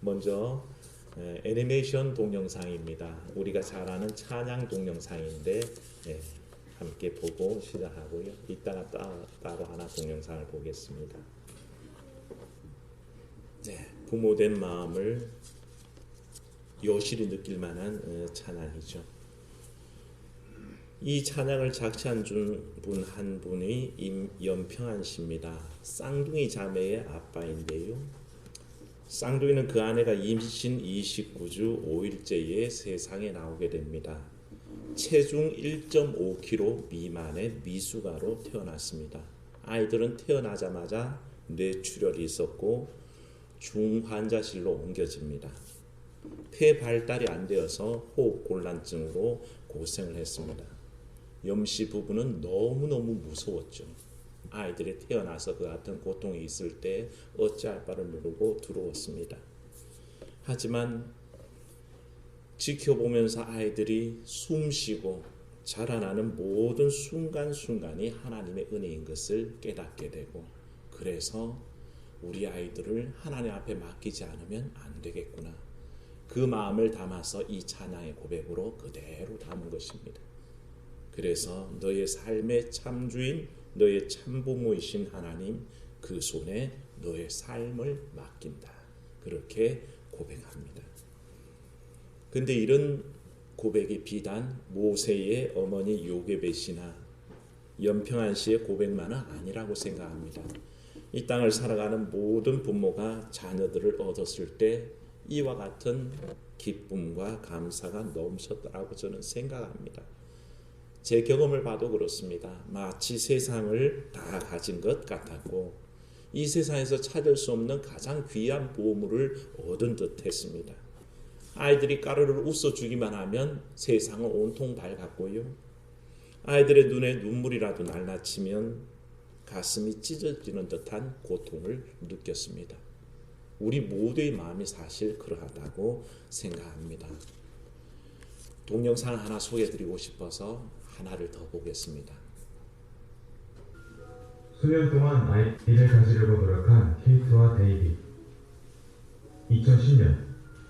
먼저 애니메이션 동영상입니다. 우리가 잘 아는 찬양 동영상인데 함께 보고 시작하고요. 이따가 따로 하나 동영상을 보겠습니다. 부모된 마음을 여실히 느낄 만한 찬양이죠. 이 찬양을 작사한 분 한 분이 임연평한 씨입니다. 쌍둥이 자매의 아빠인데요. 쌍둥이는 그 아내가 임신 29주 5일째에 세상에 나오게 됩니다. 체중 1.5kg 미만의 미숙아로 태어났습니다. 아이들은 태어나자마자 뇌출혈이 있었고 중환자실로 옮겨집니다. 폐 발달이 안 되어서 호흡곤란증으로 고생을 했습니다. 염씨 부부는 너무너무 무서웠죠. 아이들이 태어나서 그 같은 고통이 있을 때 어찌할 바를 모르고 두려웠습니다. 하지만 지켜보면서 아이들이 숨쉬고 자라나는 모든 순간순간이 하나님의 은혜인 것을 깨닫게 되고, 그래서 우리 아이들을 하나님 앞에 맡기지 않으면 안 되겠구나, 그 마음을 담아서 이 찬양의 고백으로 그대로 담은 것입니다. 그래서 너의 삶의 참주인, 너의 참부모이신 하나님, 그 손에 너의 삶을 맡긴다, 그렇게 고백합니다. 근데 이런 고백이 비단 모세의 어머니 요게벳이나 연평한 씨의 고백만은 아니라고 생각합니다. 이 땅을 살아가는 모든 부모가 자녀들을 얻었을 때 이와 같은 기쁨과 감사가 넘쳤다라고 저는 생각합니다. 제 경험을 봐도 그렇습니다. 마치 세상을 다 가진 것 같았고 이 세상에서 찾을 수 없는 가장 귀한 보물을 얻은 듯 했습니다. 아이들이 까르르 웃어주기만 하면 세상은 온통 밝았고요. 아이들의 눈에 눈물이라도 날라치면 가슴이 찢어지는 듯한 고통을 느꼈습니다. 우리 모두의 마음이 사실 그러하다고 생각합니다. 동영상 하나 소개해드리고 싶어서 하나를 더 보겠습니다. 수년 동안 아이를 가지려고 노력한 케이트와 데이비. 2010년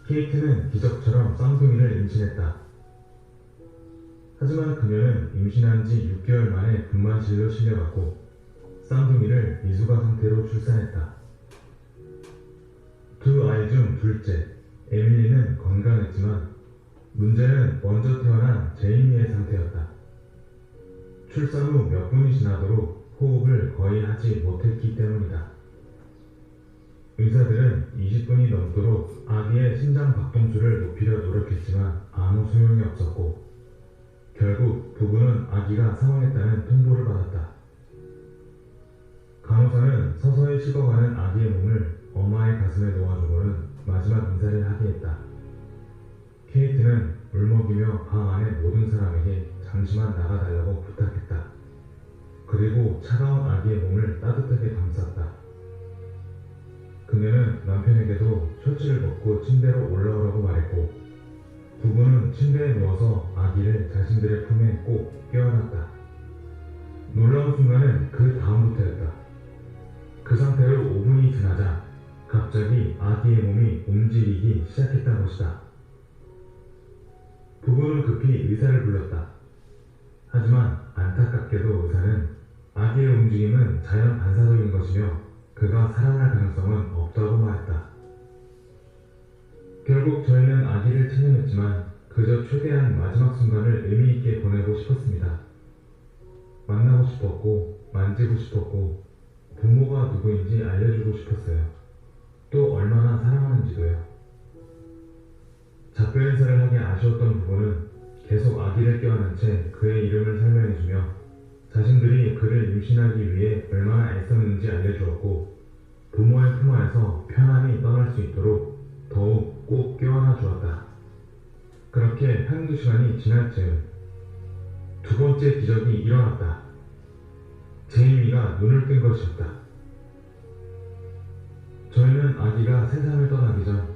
케이트는 기적처럼 쌍둥이를 임신했다. 하지만 그녀는 임신한 지 6개월 만에 분만실로 실려갔고 쌍둥이를 미숙아 상태로 출산했다. 두 아이 중 둘째, 에밀리는 건강했지만 문제는 먼저 태어난 제이미의 상태였다. 출산 후 몇 분이 지나도록 호흡을 거의 하지 못했기 때문이다. 의사들은 20분이 넘도록 아기의 심장 박동수를 높이려 노력했지만 아무 소용이 없었고 결국 부부는 아기가 사망했다는 통보를 받았다. 간호사는 서서히 식어가는 아기의 몸을 엄마의 가슴에 놓아주고는 마지막 인사를 하게 했다. 케이트는 울먹이며 방 안의 모든 사람에게 잠시만 나가달라고 부탁했다. 그리고 차가운 아기의 몸을 따뜻하게 감쌌다. 그녀는 남편에게도 셔츠를 벗고 침대로 올라오라고 말했고 부부는 침대에 누워서 아기를 자신들의 품에 꼭 껴안았다. 놀라운 순간은 그 다음부터였다. 그 상태로 5분이 지나자 갑자기 아기의 몸이 움직이기 시작했다는 것이다. 부부는 급히 의사를 불렀다. 하지만 안타깝게도 의사는 아기의 움직임은 자연 반사적인 것이며 그가 살아날 가능성은 없다고 말했다. 결국 저희는 아기를 체념했지만 그저 최대한 마지막 순간을 의미 있게 보내고 싶었습니다. 만나고 싶었고 만지고 싶었고 부모가 누구인지 알려주고 싶었어요. 또 얼마나 사랑하는지도요. 작별 인사를 하기 아쉬웠던 부부는 계속 아기를 껴안은 채 그의 이름을 설명해주며 자신들이 그를 임신하기 위해 얼마나 애썼는지 알려주었고 부모의 품 안에서 편안히 떠날 수 있도록 더욱 꼭 껴안아 주었다. 그렇게 한두 시간이 지날 즈음 두 번째 기적이 일어났다. 제이미가 눈을 뜬 것이었다. 저희는 아기가 세상을 떠나기 전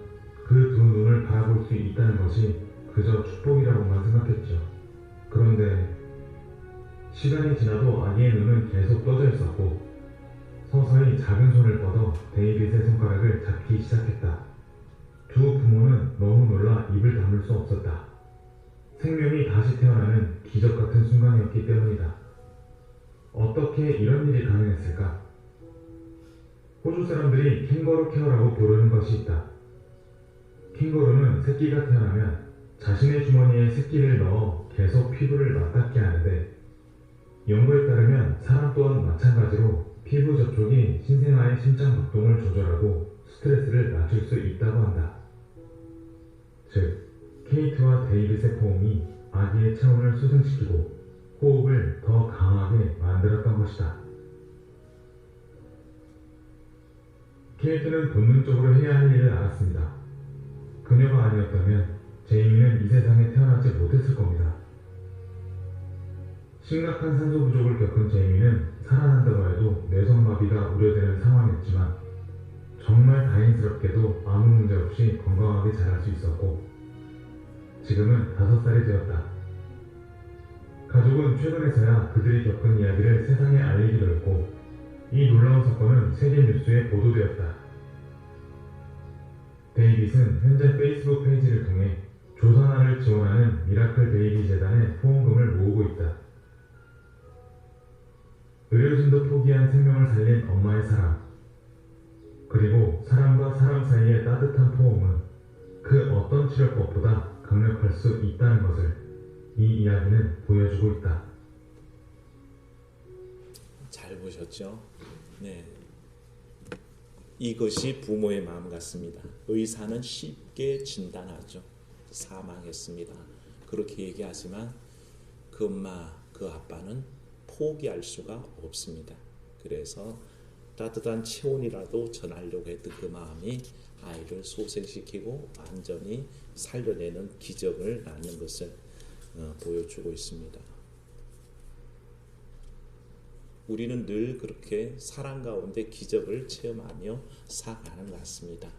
그 두 눈을 바라볼 수 있다는 것이 그저 축복이라고만 생각했죠. 그런데 시간이 지나도 아기의 눈은 계속 떠져 있었고 서서히 작은 손을 뻗어 데이빗의 손가락을 잡기 시작했다. 잡을 수 없었다. 생명이 다시 태어나는 기적 같은 순간이었기 때문이다. 어떻게 이런 일이 가능했을까? 호주 사람들이 캥거루 케어라고 부르는 것이 있다. 캥거루는 새끼가 태어나면 자신의 주머니에 새끼를 넣어 계속 피부를 맞닿게 하는데, 연구에 따르면 사람 또한 마찬가지로 피부 접촉이 신생아의 심장 박동을 조절하고 스트레스를 낮출 수 있다고 한다. 즉, 케이트와 데이빗의 포옹이 아기의 체온을 수승시키고 호흡을 더 강하게 만들었던 것이다. 케이트는 본능적으로 해야 할 일을 알았습니다. 그녀가 아니었다면 제이미는 이 세상에 태어나지 못했을 겁니다. 심각한 산소 부족을 겪은 제이미는 살아난다고 해도 뇌성마비가 우려되는 상황이었지만 정말 다행스럽게도 아무 문제 없이 건강하게 자랄 수 있었고, 지금은 5살이 되었다. 가족은 최근에서야 그들이 겪은 이야기를 세상에 알리기도 했고, 이 놀라운 사건은 세계 뉴스에 보도되었다. 데이빗은 현재 페이스북 페이지를 통해 조산아를 지원하는 미라클 베이비 재단에 후원금을 모으고 있다. 의료진도 포기한 생명을 살린 엄마의 사랑, 그리고 사람과 사람 사이의 따뜻한 포옹은 그 어떤 치료법보다 강력할 수 있다는 것을 이 이야기는 보여주고 있다. 잘 보셨죠? 네. 이것이 부모의 마음 같습니다. 의사는 쉽게 진단하죠. 사망했습니다. 그렇게 얘기하지만 그 엄마, 그 아빠는 포기할 수가 없습니다. 그래서 따뜻한 체온이라도 전하려고 했던 그 마음이 아이를 소생시키고 완전히 살려내는 기적을 낳는 것을 보여주고 있습니다. 우리는 늘 그렇게 사랑 가운데 기적을 체험하며 살아가는 것 같습니다.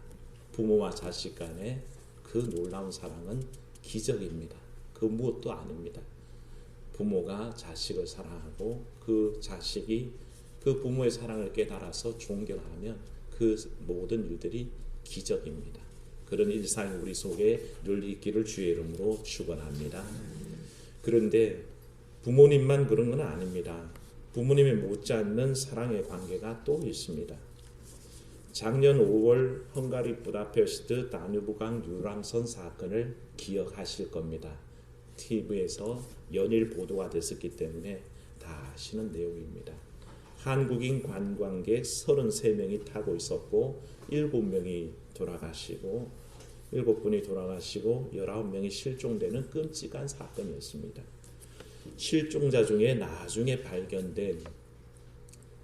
부모와 자식 간의 그 놀라운 사랑은 기적입니다. 그 무엇도 아닙니다. 부모가 자식을 사랑하고 그 자식이 그 부모의 사랑을 깨달아서 존경하면 그 모든 일들이 기적입니다. 그런 일상이 우리 속에 늘 있기를 주의 이름으로 축원합니다. 그런데 부모님만 그런 건 아닙니다. 부모님이 못지않는 사랑의 관계가 또 있습니다. 작년 5월 헝가리 부다페스트 다뉴브강 유람선 사건을 기억하실 겁니다. TV에서 연일 보도가 됐었기 때문에 다 아시는 내용입니다. 한국인 관광객 33명이 타고 있었고 7명이 돌아가시고 7분이 돌아가시고 19명이 실종되는 끔찍한 사건이었습니다. 실종자 중에 나중에 발견된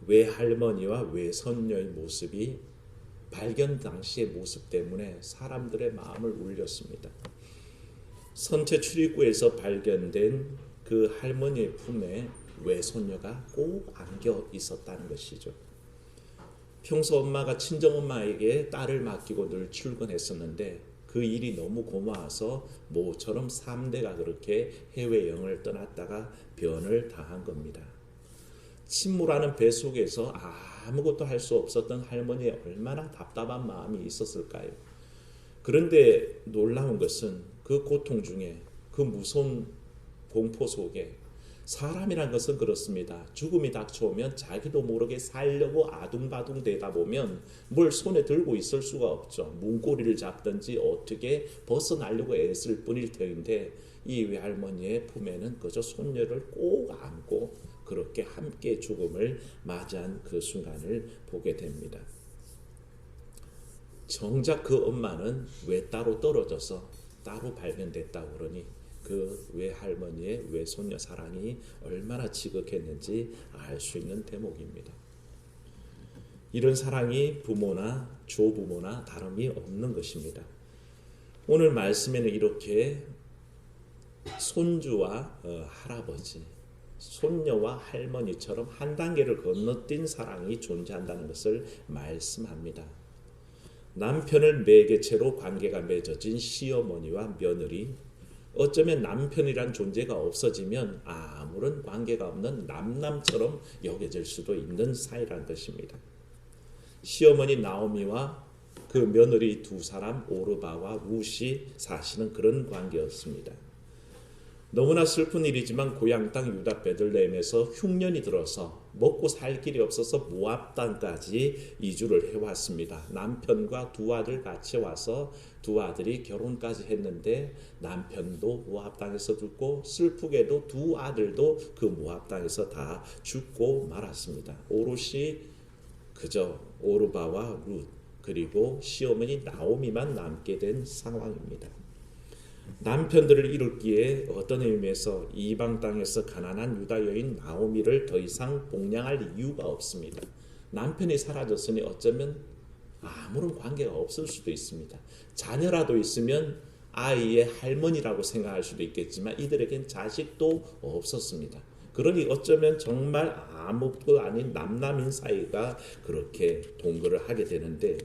외할머니와 외손녀의 모습이 발견 당시의 모습 때문에 사람들의 마음을 울렸습니다. 선체 출입구에서 발견된 그 할머니의 품에 외손녀가 꼭 안겨 있었다는 것이죠. 평소 엄마가 친정엄마에게 딸을 맡기고 늘 출근했었는데 그 일이 너무 고마워서 모처럼 3대가 그렇게 해외여행을 떠났다가 변을 당한 겁니다. 침몰하는 배 속에서 아무것도 할 수 없었던 할머니의 얼마나 답답한 마음이 있었을까요? 그런데 놀라운 것은 그 고통 중에 그 무서운 공포 속에 사람이란 것은 그렇습니다. 죽음이 닥쳐오면 자기도 모르게 살려고 아둥바둥 되다 보면 뭘 손에 들고 있을 수가 없죠. 문고리를 잡든지 어떻게 벗어나려고 애쓸 뿐일 터인데 이 외할머니의 품에는 그저 손녀를 꼭 안고 그렇게 함께 죽음을 맞이한 그 순간을 보게 됩니다. 정작 그 엄마는 왜 따로 떨어져서 따로 발견됐다고 그러니 그 외할머니의 외손녀 사랑이 얼마나 지극했는지 알 수 있는 대목입니다. 이런 사랑이 부모나 조부모나 다름이 없는 것입니다. 오늘 말씀에는 이렇게 손주와 할아버지, 손녀와 할머니처럼 한 단계를 건너뛴 사랑이 존재한다는 것을 말씀합니다. 남편을 매개체로 관계가 맺어진 시어머니와 며느리, 어쩌면 남편이란 존재가 없어지면 아무런 관계가 없는 남남처럼 여겨질 수도 있는 사이라는 것입니다. 시어머니 나오미와 그 며느리 두 사람 오르바와 룻이 사실은 그런 관계였습니다. 너무나 슬픈 일이지만 고향 땅 유다 베들레헴에서 흉년이 들어서 먹고 살 길이 없어서 모압 땅까지 이주를 해왔습니다. 남편과 두 아들 같이 와서 두 아들이 결혼까지 했는데 남편도 모압 땅에서 죽고 슬프게도 두 아들도 그 모압 땅에서 다 죽고 말았습니다. 오롯이 그저 오르바와 룻 그리고 시어머니 나오미만 남게 된 상황입니다. 남편들을 잃었기에 어떤 의미에서 이방 땅에서 가난한 유다 여인 나오미를 더 이상 복양할 이유가 없습니다. 남편이 사라졌으니 어쩌면 아무런 관계가 없을 수도 있습니다. 자녀라도 있으면 아이의 할머니라고 생각할 수도 있겠지만 이들에겐 자식도 없었습니다. 그러니 어쩌면 정말 아무것도 아닌 남남인 사이가 그렇게 동거를 하게 되는데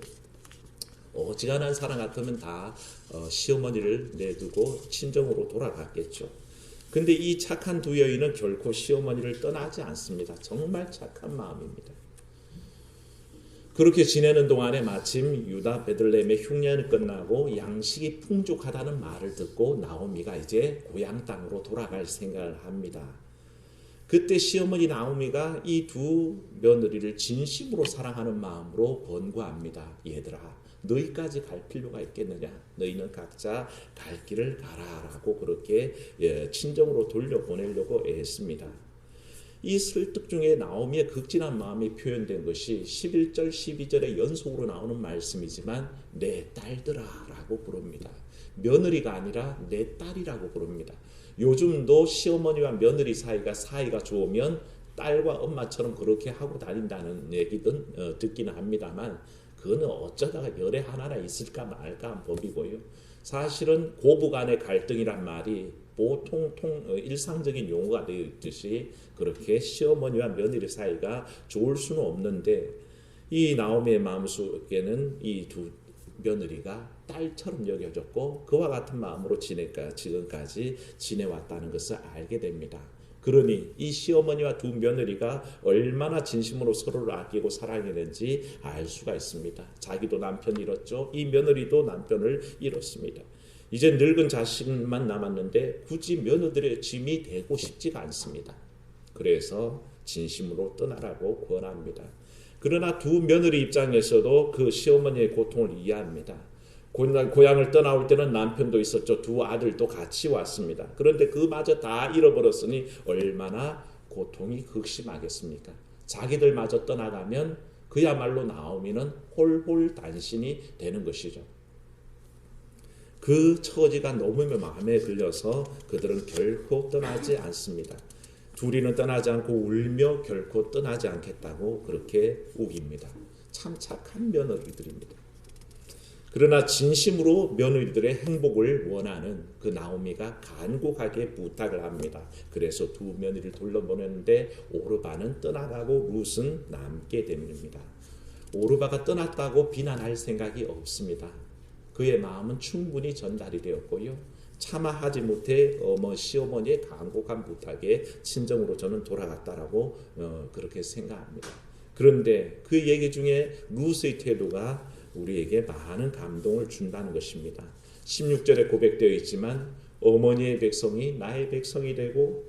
어지간한 사람 같으면 다 시어머니를 내두고 친정으로 돌아갔겠죠. 근데 이 착한 두 여인은 결코 시어머니를 떠나지 않습니다. 정말 착한 마음입니다. 그렇게 지내는 동안에 마침 유다 베들레헴의 흉년이 끝나고 양식이 풍족하다는 말을 듣고 나오미가 이제 고향 땅으로 돌아갈 생각을 합니다. 그때 시어머니 나오미가 이 두 며느리를 진심으로 사랑하는 마음으로 권고합니다. 얘들아, 너희까지 갈 필요가 있겠느냐? 너희는 각자 갈 길을 가라라고 그렇게 친정으로 돌려보내려고 애했습니다. 이 설득 중에 나오미의 극진한 마음이 표현된 것이 11절 12절에 연속으로 나오는 말씀이지만 내 딸들아라고 부릅니다. 며느리가 아니라 내 딸이라고 부릅니다. 요즘도 시어머니와 며느리 사이가 좋으면 딸과 엄마처럼 그렇게 하고 다닌다는 얘기든 듣기는 합니다만 그거는 어쩌다가 열에 하나나 있을까 말까 한 법이고요. 사실은 고부간의 갈등이란 말이 보통 일상적인 용어가 되어 있듯이 그렇게 시어머니와 며느리 사이가 좋을 수는 없는데 이 나오미의 마음속에는 이 두 며느리가 딸처럼 여겨졌고 그와 같은 마음으로 지금까지 지내왔다는 것을 알게 됩니다. 그러니 이 시어머니와 두 며느리가 얼마나 진심으로 서로를 아끼고 사랑했는지 알 수가 있습니다. 자기도 남편 잃었죠. 이 며느리도 남편을 잃었습니다. 이제 늙은 자식만 남았는데 굳이 며느들의 짐이 되고 싶지가 않습니다. 그래서 진심으로 떠나라고 권합니다. 그러나 두 며느리 입장에서도 그 시어머니의 고통을 이해합니다. 고향을 떠나올 때는 남편도 있었죠. 두 아들도 같이 왔습니다. 그런데 그마저 다 잃어버렸으니 얼마나 고통이 극심하겠습니까? 자기들마저 떠나가면 그야말로 나오미는 홀홀단신이 되는 것이죠. 그 처지가 너무 마음에 들려서 그들은 결코 떠나지 않습니다. 둘이는 떠나지 않고 울며 결코 떠나지 않겠다고 그렇게 우깁니다. 참 착한 며느리들입니다. 그러나 진심으로 며느리들의 행복을 원하는 그 나오미가 간곡하게 부탁을 합니다. 그래서 두 며느리를 돌려보내는데 오르바는 떠나가고 룻은 남게 됩니다. 오르바가 떠났다고 비난할 생각이 없습니다. 그의 마음은 충분히 전달이 되었고요. 차마 하지 못해 시어머니의 간곡한 부탁에 친정으로 저는 돌아갔다라고 그렇게 생각합니다. 그런데 그 얘기 중에 룻의 태도가 우리에게 많은 감동을 준다는 것입니다. 16절에 고백되어 있지만 어머니의 백성이 나의 백성이 되고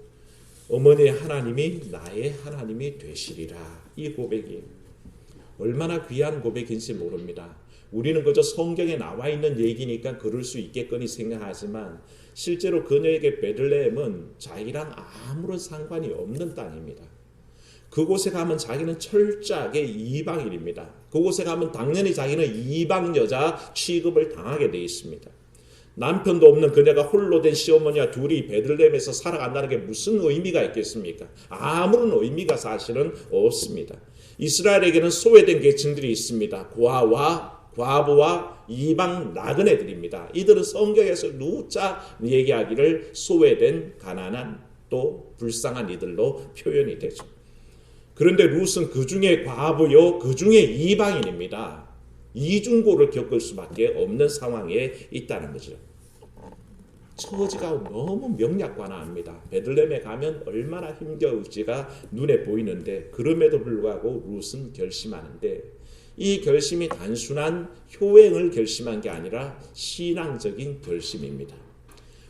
어머니의 하나님이 나의 하나님이 되시리라. 이 고백이 얼마나 귀한 고백인지 모릅니다. 우리는 그저 성경에 나와 있는 얘기니까 그럴 수 있겠거니 생각하지만 실제로 그녀에게 베들레헴은 자기랑 아무런 상관이 없는 땅입니다. 그곳에 가면 자기는 철저하게 이방인입니다. 그곳에 가면 당연히 자기는 이방 여자 취급을 당하게 되어 있습니다. 남편도 없는 그녀가 홀로 된 시어머니와 둘이 베들레헴에서 살아간다는 게 무슨 의미가 있겠습니까? 아무런 의미가 사실은 없습니다. 이스라엘에게는 소외된 계층들이 있습니다. 과부와 이방 나그네들입니다. 이들은 성경에서 누차 얘기하기를 소외된 가난한 또 불쌍한 이들로 표현이 되죠. 그런데 룻은 그 중에 과부요, 그 중에 이방인입니다. 이중고를 겪을 수밖에 없는 상황에 있다는 거죠. 처지가 너무 명약관화합니다. 베들레헴에 가면 얼마나 힘겨울지가 눈에 보이는데 그럼에도 불구하고 룻은 결심하는데 이 결심이 단순한 효행을 결심한 게 아니라 신앙적인 결심입니다.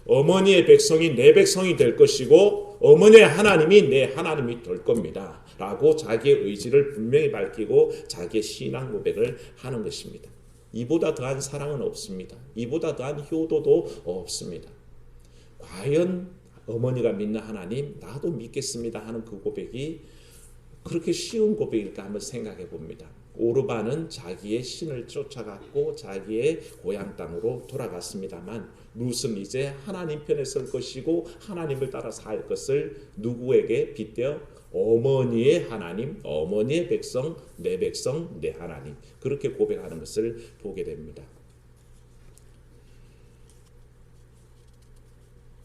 어머니의 백성이 내 백성이 될 것이고 어머니의 하나님이 내 하나님이 될 겁니다. 라고 자기의 의지를 분명히 밝히고 자기의 신앙 고백을 하는 것입니다. 이보다 더한 사랑은 없습니다. 이보다 더한 효도도 없습니다. 과연 어머니가 믿는 하나님 나도 믿겠습니다 하는 그 고백이 그렇게 쉬운 고백일까 한번 생각해 봅니다. 오르반은 자기의 신을 쫓아갔고 자기의 고향 땅으로 돌아갔습니다만 룻은 이제 하나님 편에 설 것이고 하나님을 따라 살 것을 누구에게 빗대어 어머니의 하나님, 어머니의 백성, 내 하나님 그렇게 고백하는 것을 보게 됩니다.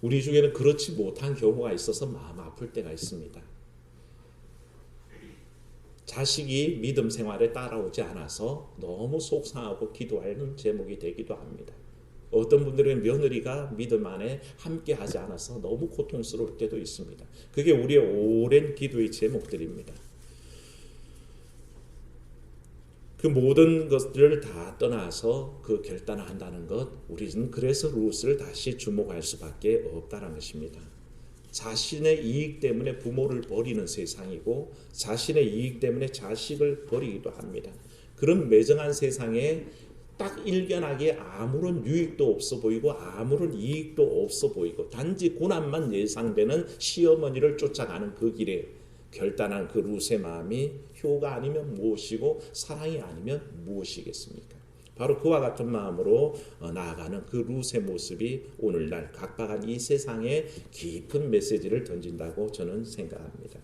우리 중에는 그렇지 못한 경우가 있어서 마음 아플 때가 있습니다. 자식이 믿음 생활에 따라오지 않아서 너무 속상하고 기도하는 제목이 되기도 합니다. 어떤 분들은 며느리가 믿음 안에 함께하지 않아서 너무 고통스러울 때도 있습니다. 그게 우리의 오랜 기도의 제목들입니다. 그 모든 것들을 다 떠나서 그 결단을 한다는 것, 우리는 그래서 룻을 다시 주목할 수밖에 없다는 것입니다. 자신의 이익 때문에 부모를 버리는 세상이고 자신의 이익 때문에 자식을 버리기도 합니다. 그런 매정한 세상에 딱 일견하게 아무런 유익도 없어 보이고 아무런 이익도 없어 보이고 단지 고난만 예상되는 시어머니를 쫓아가는 그 길에 결단한 그 룻의 마음이 효가 아니면 무엇이고 사랑이 아니면 무엇이겠습니까? 바로 그와 같은 마음으로 나아가는 그 룻의 모습이 오늘날 각박한 이 세상에 깊은 메시지를 던진다고 저는 생각합니다.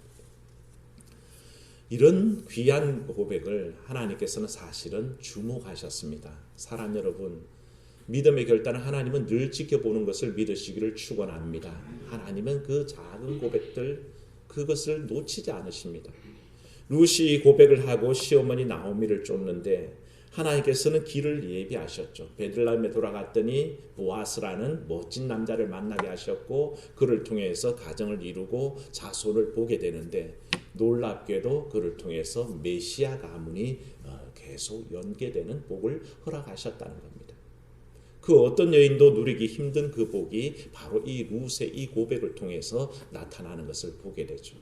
이런 귀한 고백을 하나님께서는 사실은 주목하셨습니다. 사람 여러분, 믿음의 결단을 하나님은 늘 지켜보는 것을 믿으시기를 축원합니다. 하나님은 그 작은 고백들 그것을 놓치지 않으십니다. 룻이 고백을 하고 시어머니 나오미를 쫓는데 하나님께서는 길을 예비하셨죠. 베들레헴에 돌아갔더니 보아스라는 멋진 남자를 만나게 하셨고 그를 통해서 가정을 이루고 자손을 보게 되는데 놀랍게도 그를 통해서 메시아 가문이 계속 연계되는 복을 허락하셨다는 겁니다. 그 어떤 여인도 누리기 힘든 그 복이 바로 이 룻의 이 고백을 통해서 나타나는 것을 보게 되죠.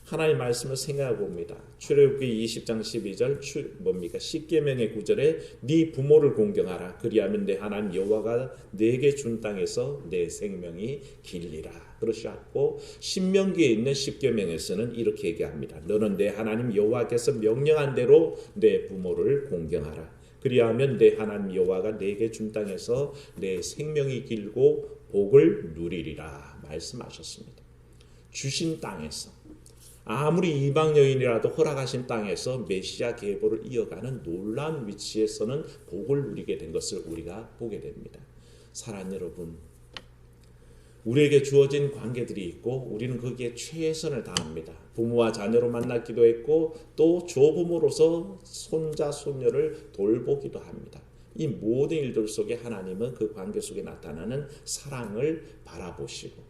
하나님 말씀을 생각해 봅니다. 출애굽기 20장 12절 십계명의 9절에 네 부모를 공경하라. 그리하면 내 하나님 여호와가 내게 준 땅에서 내 생명이 길리라. 그러셨고 신명기에 있는 십계명에서는 이렇게 얘기합니다. 너는 내 하나님 여호와께서 명령한 대로 내 부모를 공경하라. 그리하면 내 하나님 여호와가 내게 준 땅에서 내 생명이 길고 복을 누리리라 말씀하셨습니다. 주신 땅에서 아무리 이방 여인이라도 허락하신 땅에서 메시아 계보를 이어가는 놀라운 위치에서는 복을 누리게 된 것을 우리가 보게 됩니다. 사랑하는 여러분, 우리에게 주어진 관계들이 있고 우리는 거기에 최선을 다합니다. 부모와 자녀로 만나기도 했고 또 조부모로서 손자 손녀를 돌보기도 합니다. 이 모든 일들 속에 하나님은 그 관계 속에 나타나는 사랑을 바라보시고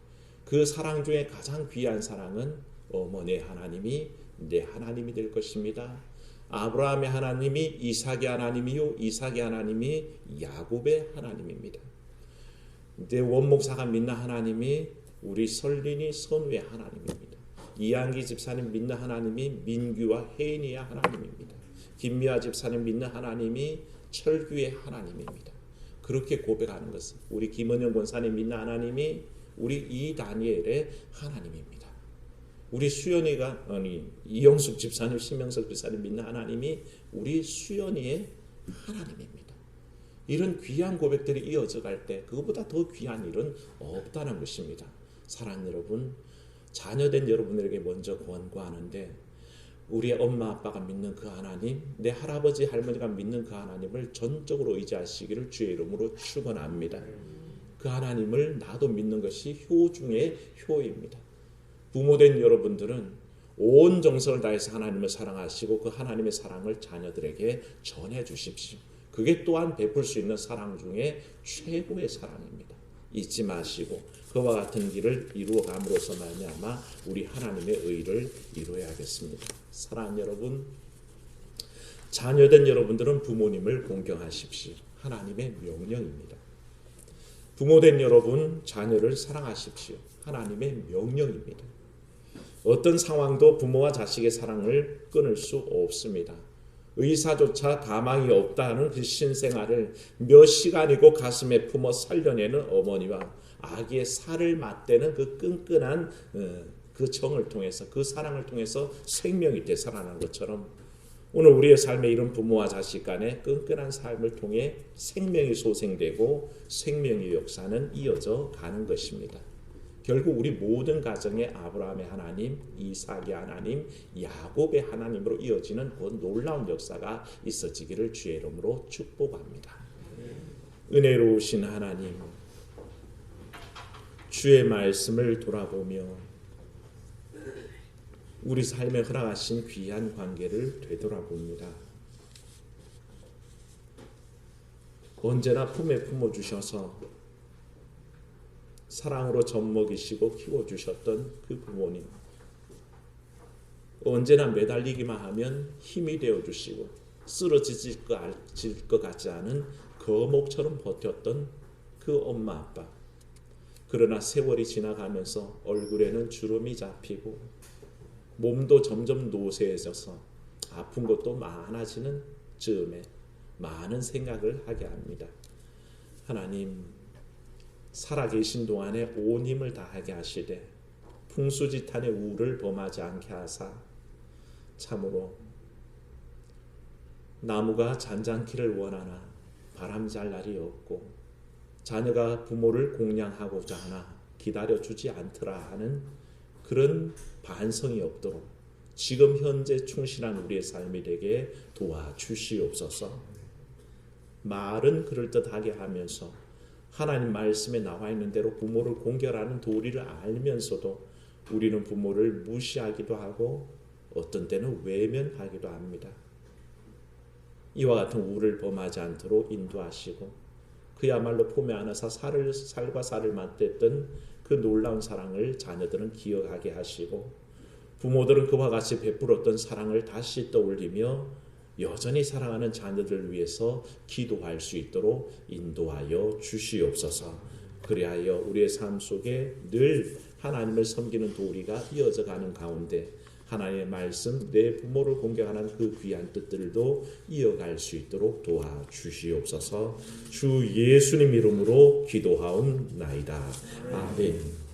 그 사랑 중에 가장 귀한 사랑은 어머니의 하나님이 내 하나님이 될 것입니다. 아브라함의 하나님이 이삭의 하나님이요 이삭의 하나님이 야곱의 하나님입니다. 내 원목사가 믿는 하나님이 우리 설린이 선우의 하나님입니다. 이한기 집사님 믿는 하나님이 민규와 혜인이의 하나님입니다. 김미아 집사님 믿는 하나님이 철규의 하나님입니다. 그렇게 고백하는 것은 우리 김은영 권사님 믿는 하나님이 우리 이다니엘의 하나님입니다. 우리 수연이가 이영숙 집사님, 심영석 집사님 믿는 하나님이 우리 수연이의 하나님입니다. 이런 귀한 고백들이 이어져 갈 때 그것보다 더 귀한 일은 없다는 것입니다. 사랑하는 여러분, 자녀된 여러분들에게 먼저 권고하는데 우리 엄마 아빠가 믿는 그 하나님, 내 할아버지 할머니가 믿는 그 하나님을 전적으로 의지하시기를 주의 이름으로 축원합니다. 그 하나님을 나도 믿는 것이 효 중의 효입니다. 부모된 여러분들은 온 정성을 다해서 하나님을 사랑하시고 그 하나님의 사랑을 자녀들에게 전해 주십시오. 그게 또한 베풀 수 있는 사랑 중에 최고의 사랑입니다. 잊지 마시고 그와 같은 길을 이루어감으로써 말미암아 우리 하나님의 의를 이루어야겠습니다. 사랑하는 여러분, 자녀된 여러분들은 부모님을 공경하십시오. 하나님의 명령입니다. 부모된 여러분, 자녀를 사랑하십시오. 하나님의 명령입니다. 어떤 상황도 부모와 자식의 사랑을 끊을 수 없습니다. 의사조차 가망이 없다는 그 신생아를 몇 시간이고 가슴에 품어 살려내는 어머니와 아기의 살을 맞대는 그 끈끈한 그 정을 통해서, 그 사랑을 통해서 생명이 되살아나는 것처럼 오늘 우리의 삶에 이런 부모와 자식 간의 끈끈한 삶을 통해 생명이 소생되고 생명의 역사는 이어져 가는 것입니다. 결국 우리 모든 가정에 아브라함의 하나님, 이삭의 하나님, 야곱의 하나님으로 이어지는 그 놀라운 역사가 있어지기를 주의 이름으로 축복합니다. 은혜로우신 하나님, 주의 말씀을 돌아보며 우리 삶에 허락하신 귀한 관계를 되돌아봅니다. 언제나 품에 품어주셔서 사랑으로 젖먹이시고 키워주셨던 그 부모님, 언제나 매달리기만 하면 힘이 되어주시고 쓰러질 것 같지 않은 거목처럼 버텼던 그 엄마 아빠, 그러나 세월이 지나가면서 얼굴에는 주름이 잡히고 몸도 점점 노쇠해져서 아픈 것도 많아지는 즈음에 많은 생각을 하게 합니다. 하나님, 살아계신 동안에 온 힘을 다하게 하시되 풍수지탄의 우를 범하지 않게 하사 참으로 나무가 잔잔키를 원하나 바람잘 날이 없고 자녀가 부모를 공양하고자 하나 기다려주지 않더라 하는 그런 반성이 없도록 지금 현재 충실한 우리의 삶이 되게 도와주시옵소서. 말은 그럴듯하게 하면서 하나님 말씀에 나와 있는 대로 부모를 공경하는 도리를 알면서도 우리는 부모를 무시하기도 하고 어떤 때는 외면하기도 합니다. 이와 같은 우를 범하지 않도록 인도하시고 그야말로 품에 안아서 살과 살을 맞댔던 그 놀라운 사랑을 자녀들은 기억하게 하시고 부모들은 그와 같이 베풀었던 사랑을 다시 떠올리며 여전히 사랑하는 자녀들을 위해서 기도할 수 있도록 인도하여 주시옵소서. 그리하여 우리의 삶 속에 늘 하나님을 섬기는 도리가 이어져 가는 가운데 하나님의 말씀, 내 부모를 공경하는 그 귀한 뜻들도 이어갈 수 있도록 도와주시옵소서. 주 예수님 이름으로 기도하옵나이다. 아멘.